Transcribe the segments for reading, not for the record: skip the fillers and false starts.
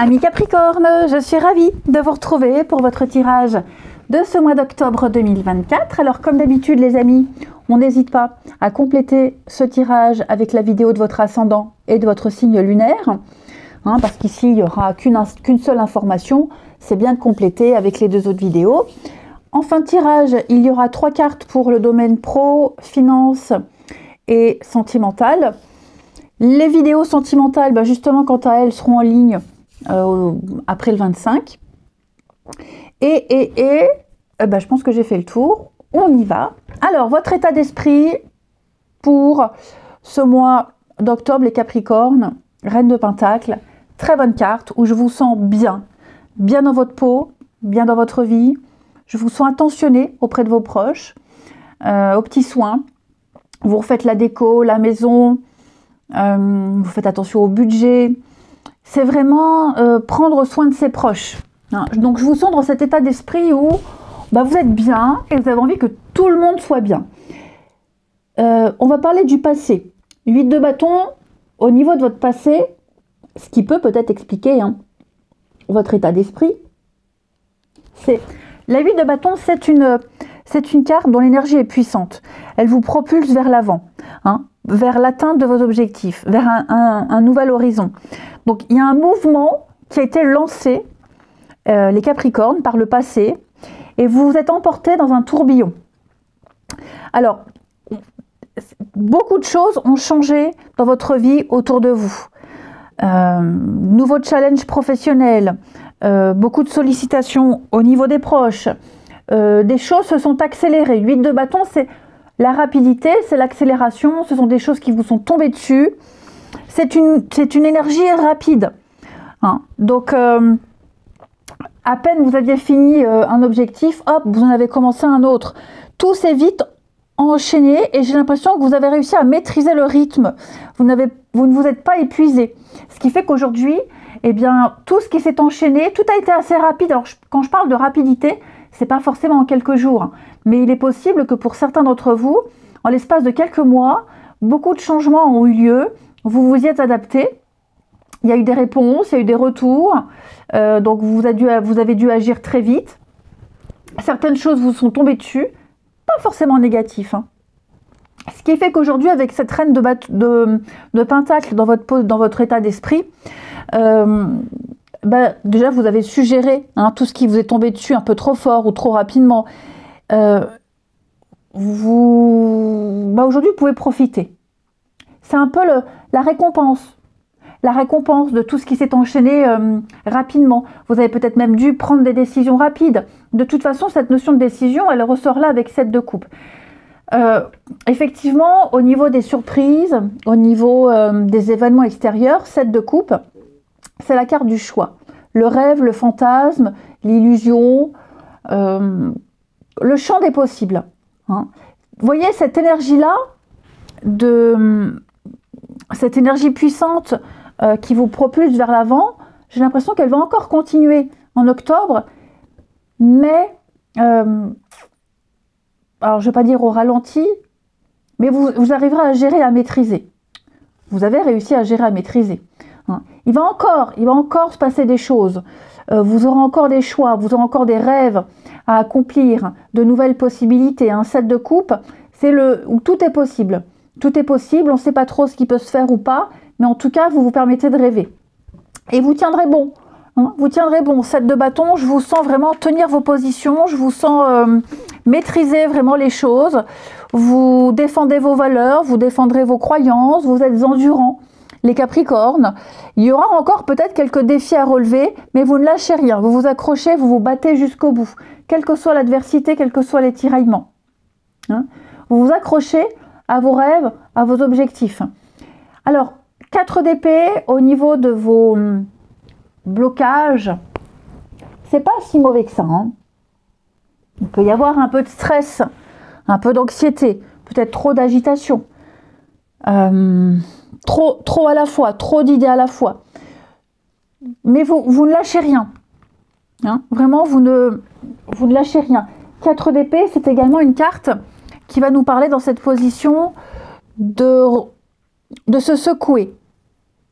Amis Capricorne, je suis ravie de vous retrouver pour votre tirage de ce mois d'octobre 2024. Alors comme d'habitude les amis, on n'hésite pas à compléter ce tirage avec la vidéo de votre ascendant et de votre signe lunaire. Parce qu'ici il n'y aura qu'une seule information, c'est bien de compléter avec les deux autres vidéos. En fin de tirage, il y aura 3 cartes pour le domaine pro, finance et sentimental. Les vidéos sentimentales, justement, quant à elles, seront en ligne après le 25. Je pense que j'ai fait le tour. On y va. Alors, votre état d'esprit pour ce mois d'octobre, les Capricornes, Reine de Pentacle, très bonne carte où je vous sens bien dans votre peau, bien dans votre vie. Je vous sens attentionné auprès de vos proches, aux petits soins. Vous refaites la déco, la maison, vous faites attention au budget. C'est vraiment prendre soin de ses proches. Donc je vous sens dans cet état d'esprit où vous êtes bien et vous avez envie que tout le monde soit bien. On va parler du passé. 8 de bâton, au niveau de votre passé, ce qui peut peut-être expliquer votre état d'esprit. La 8 de bâton, c'est une carte dont l'énergie est puissante. Elle vous propulse vers l'avant, vers l'atteinte de vos objectifs, vers un nouvel horizon. Donc il y a un mouvement qui a été lancé, les Capricornes, par le passé, et vous vous êtes emporté dans un tourbillon. Alors, beaucoup de choses ont changé dans votre vie autour de vous. Nouveau challenge professionnel, beaucoup de sollicitations au niveau des proches, des choses se sont accélérées. 8 de bâton, c'est la rapidité, c'est l'accélération, ce sont des choses qui vous sont tombées dessus. C'est une énergie rapide. Donc, à peine vous aviez fini un objectif, hop, vous en avez commencé un autre. Tout s'est vite enchaîné et j'ai l'impression que vous avez réussi à maîtriser le rythme. Vous ne vous êtes pas épuisé. Ce qui fait qu'aujourd'hui, tout ce qui s'est enchaîné, tout a été assez rapide. Alors, quand je parle de rapidité, c'est pas forcément en quelques jours, mais il est possible que pour certains d'entre vous, en l'espace de quelques mois, beaucoup de changements ont eu lieu, vous vous y êtes adapté, il y a eu des réponses, il y a eu des retours, donc vous avez dû agir très vite. Certaines choses vous sont tombées dessus, pas forcément négatif. Ce qui fait qu'aujourd'hui, avec cette reine de Pentacle dans votre état d'esprit, déjà vous avez suggéré tout ce qui vous est tombé dessus un peu trop fort ou trop rapidement. Aujourd'hui vous pouvez profiter. C'est un peu la récompense de tout ce qui s'est enchaîné rapidement. Vous avez peut-être même dû prendre des décisions rapides. De toute façon, cette notion de décision, elle ressort là avec 7 de coupe. Effectivement, au niveau des surprises, au niveau des événements extérieurs, 7 de coupe, c'est la carte du choix. Le rêve, le fantasme, l'illusion, le champ des possibles. Vous voyez cette énergie-là, cette énergie puissante qui vous propulse vers l'avant, j'ai l'impression qu'elle va encore continuer en octobre, mais, alors je ne vais pas dire au ralenti, mais vous arriverez à gérer, à maîtriser. Vous avez réussi à gérer, à maîtriser. Il va encore se passer des choses. Vous aurez encore des choix, vous aurez encore des rêves à accomplir, de nouvelles possibilités. Un 7 de coupe, c'est où tout est possible. Tout est possible, on ne sait pas trop ce qui peut se faire ou pas, mais en tout cas, vous vous permettez de rêver. Et vous tiendrez bon. Vous tiendrez bon. 7 de bâton, je vous sens vraiment tenir vos positions, je vous sens maîtriser vraiment les choses. Vous défendez vos valeurs, vous défendrez vos croyances, vous êtes endurants. Les Capricornes, il y aura encore peut-être quelques défis à relever, mais vous ne lâchez rien. Vous vous accrochez, vous vous battez jusqu'au bout. Quelle que soit l'adversité, quels que soient les tiraillements. Vous vous accrochez à vos rêves, à vos objectifs. Alors, 4 d'épée au niveau de vos blocages, c'est pas si mauvais que ça. Il peut y avoir un peu de stress, un peu d'anxiété, peut-être trop d'agitation, trop à la fois, trop d'idées à la fois. Mais vous ne lâchez rien. Vraiment, vous ne lâchez rien. 4 d'épée, c'est également une carte qui va nous parler dans cette position de se secouer.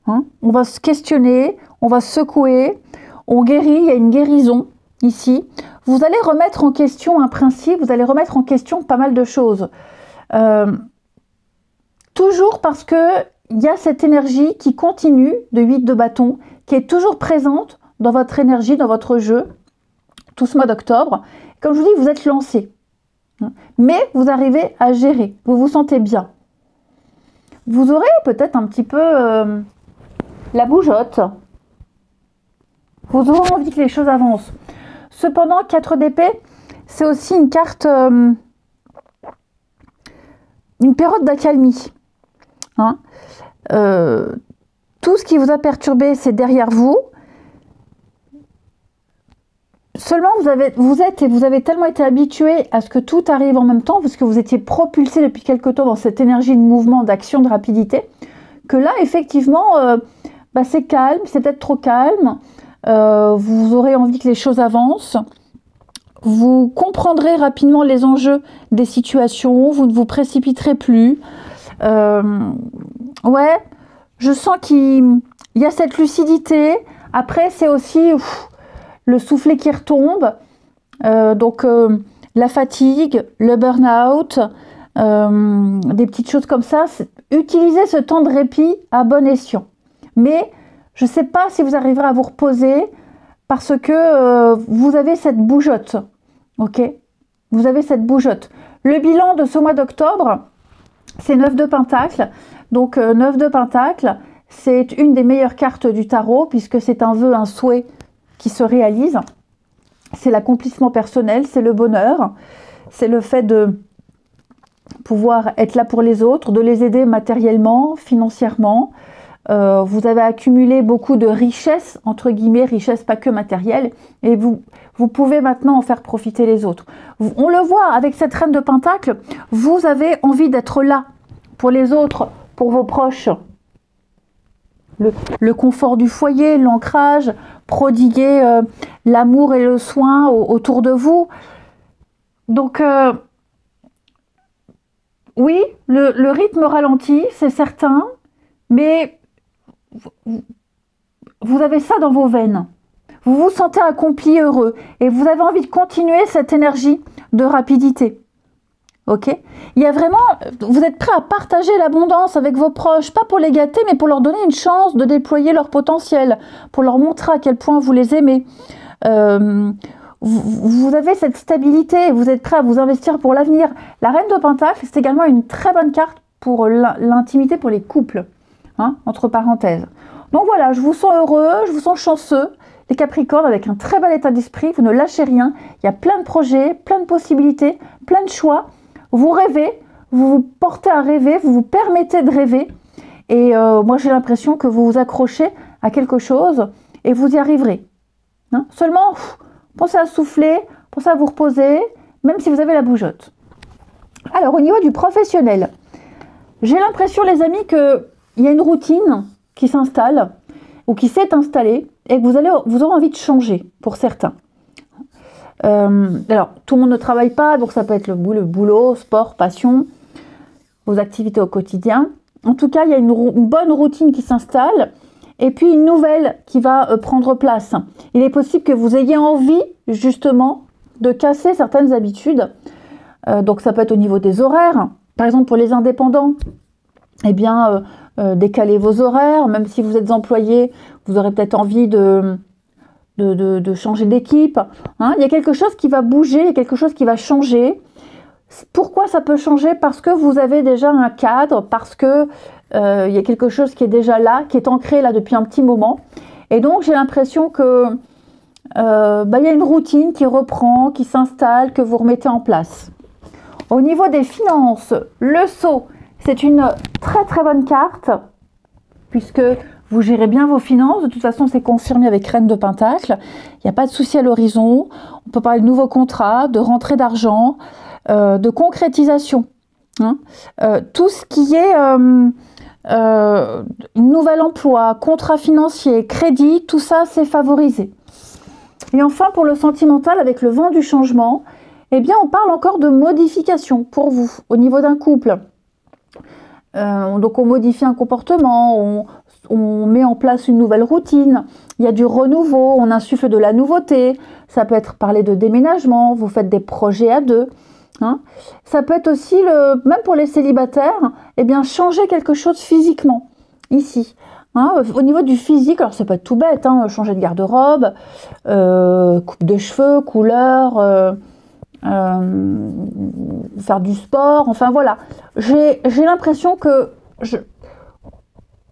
hein. On va se questionner, on va se secouer, on guérit, il y a une guérison ici. Vous allez remettre en question un principe, vous allez remettre en question pas mal de choses. Toujours parce que il y a cette énergie qui continue de 8 de bâton, qui est toujours présente dans votre énergie, dans votre jeu, tout ce mois d'octobre. Comme je vous dis, vous êtes lancé. Mais vous arrivez à gérer, vous vous sentez bien. Vous aurez peut-être un petit peu la bougeotte. Vous aurez envie que les choses avancent. Cependant, 4 d'épée, c'est aussi une carte, une période d'accalmie. Hein, tout ce qui vous a perturbé, c'est derrière vous. Seulement, vous avez tellement été habitué à ce que tout arrive en même temps, parce que vous étiez propulsé depuis quelque temps dans cette énergie de mouvement, d'action, de rapidité, que là, effectivement, c'est calme, c'est peut-être trop calme. Vous aurez envie que les choses avancent. Vous comprendrez rapidement les enjeux des situations. Vous ne vous précipiterez plus. Ouais, je sens qu'il y a cette lucidité. Après, c'est aussi le soufflet qui retombe. La fatigue, le burn-out, des petites choses comme ça. Utilisez ce temps de répit à bon escient. Mais je ne sais pas si vous arriverez à vous reposer parce que vous avez cette bougeotte. Ok, vous avez cette bougeotte. Le bilan de ce mois d'octobre, c'est 9 de Pentacle. Donc 9 de Pentacle, c'est une des meilleures cartes du tarot puisque c'est un vœu, un souhait qui se réalise. C'est l'accomplissement personnel, c'est le bonheur, c'est le fait de pouvoir être là pour les autres, de les aider matériellement, financièrement. Vous avez accumulé beaucoup de richesses, entre guillemets, richesses pas que matérielles, et vous pouvez maintenant en faire profiter les autres. On le voit avec cette reine de Pentacle, vous avez envie d'être là pour les autres, pour vos proches. Le confort du foyer, l'ancrage, prodiguer l'amour et le soin autour de vous. Donc, oui, le rythme ralentit, c'est certain, mais vous avez ça dans vos veines. Vous vous sentez accompli, heureux, et vous avez envie de continuer cette énergie de rapidité. Ok, il y a vraiment, vous êtes prêt à partager l'abondance avec vos proches, pas pour les gâter, mais pour leur donner une chance de déployer leur potentiel, pour leur montrer à quel point vous les aimez. Vous avez cette stabilité, vous êtes prêt à vous investir pour l'avenir. La reine de Pentacle, c'est également une très bonne carte pour l'intimité, pour les couples, hein, entre parenthèses. Donc voilà, je vous sens heureux, je vous sens chanceux. Les Capricornes, avec un très bel état d'esprit, vous ne lâchez rien. Il y a plein de projets, plein de possibilités, plein de choix. Vous rêvez, vous vous portez à rêver, vous vous permettez de rêver. Et moi, j'ai l'impression que vous vous accrochez à quelque chose et vous y arriverez. Hein, seulement, pensez à souffler, pensez à vous reposer, même si vous avez la bougeotte. Alors, au niveau du professionnel, j'ai l'impression, les amis, qu'il y a une routine qui s'installe ou qui s'est installée et que vous aurez envie de changer pour certains. Alors, tout le monde ne travaille pas, donc ça peut être le boulot, sport, passion, vos activités au quotidien. En tout cas, il y a une bonne routine qui s'installe et puis une nouvelle qui va prendre place. Il est possible que vous ayez envie, justement, de casser certaines habitudes. Donc, ça peut être au niveau des horaires. Par exemple, pour les indépendants, eh bien, décaler vos horaires. Même si vous êtes employé, vous aurez peut-être envie de changer d'équipe. Hein, il y a quelque chose qui va bouger, il y a quelque chose qui va changer. Pourquoi ça peut changer? Parce que vous avez déjà un cadre, parce que il y a quelque chose qui est déjà là, qui est ancré là depuis un petit moment. Et donc j'ai l'impression que il y a une routine qui reprend, qui s'installe, que vous remettez en place. Au niveau des finances, le sceau, c'est une très très bonne carte, puisque vous gérez bien vos finances. De toute façon, c'est confirmé avec Reine de Pentacle. Il n'y a pas de souci à l'horizon. On peut parler de nouveaux contrats, de rentrée d'argent, de concrétisation. Hein. Tout ce qui est nouvel emploi, contrat financier, crédit, tout ça, c'est favorisé. Et enfin, pour le sentimental, avec le vent du changement, eh bien, on parle encore de modification pour vous, au niveau d'un couple. Donc, on modifie un comportement, on met en place une nouvelle routine, il y a du renouveau, on insuffle de la nouveauté. Ça peut être parler de déménagement, vous faites des projets à deux. Hein. Ça peut être aussi, même pour les célibataires, eh bien, changer quelque chose physiquement, ici. Hein, au niveau du physique, alors ça peut être tout bête, hein, changer de garde-robe, coupe de cheveux, couleur, faire du sport, enfin voilà. J'ai l'impression que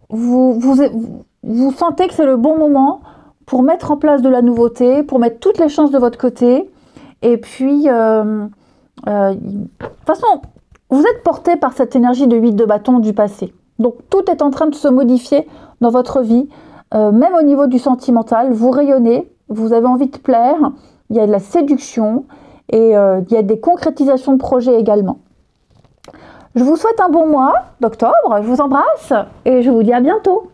vous sentez que c'est le bon moment pour mettre en place de la nouveauté, pour mettre toutes les chances de votre côté. Et puis, de toute façon, vous êtes porté par cette énergie de 8 de bâton du passé. Donc, tout est en train de se modifier dans votre vie. Même au niveau du sentimental, vous rayonnez, vous avez envie de plaire, il y a de la séduction et il y a des concrétisations de projets également. Je vous souhaite un bon mois d'octobre, je vous embrasse et je vous dis à bientôt.